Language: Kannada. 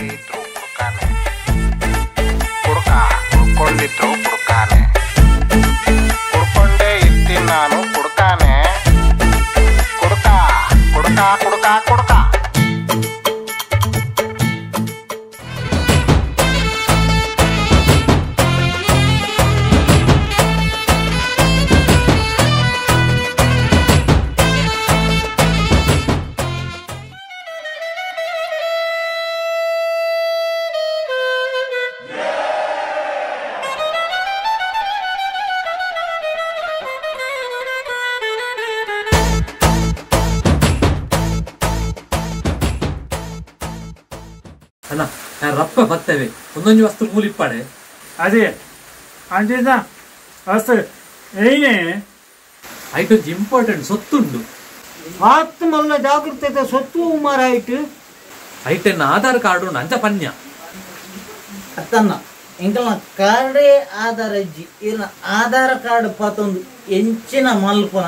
ಇದ್ರು ಕುಡ್ಕಾನೆ ಕುಡ್ಕೊಂಡಿದ್ರು ಕುಡ್ಕಾನೆ ಕುಡ್ಕೊಂಡೇ ಇರ್ತೀನಿ ನಾನು ಕುಡ್ಕಾನೆ ಕುಡ್ಕ ಕುಡ್ಕ ಕುಡ್ಕ ಕುಡ್ಕ. ಅಣ್ಣ ನಾನು ರಪ್ಪ ಬರ್ತೇವೆ ಒಂದೊಂದು ವಸ್ತು ಮೂಲಿಪ್ಪಾಡೆ ಅದೇ ಅಂಜೇದ ಅಷ್ಟು ಏನೇ ಐಟೊಂದು ಇಂಪಾರ್ಟೆಂಟ್ ಸೊತ್ತುಂಡು ಹತ್ತು ಮಲ್ಲ ಜಾಗೃತೆ ಸೊತ್ತು ಮಾರ ಆಯ್ತು ಐಟೆನ್ ಆಧಾರ್ ಕಾರ್ಡ್ ಉಂಡು ಅಂಚ ಪನ್ಯ ಅತ್ತನ್ನ ಇಂಕಲ್ನ ಕಾರ್ಡೇ ಆಧಾರ ಇಜ್ಜಿ ಇಲ್ಲ ಆಧಾರ್ ಕಾರ್ಡ್ ಪತ್ತೊಂದು ಎಂಚಿನ ಮಲ್ಪನ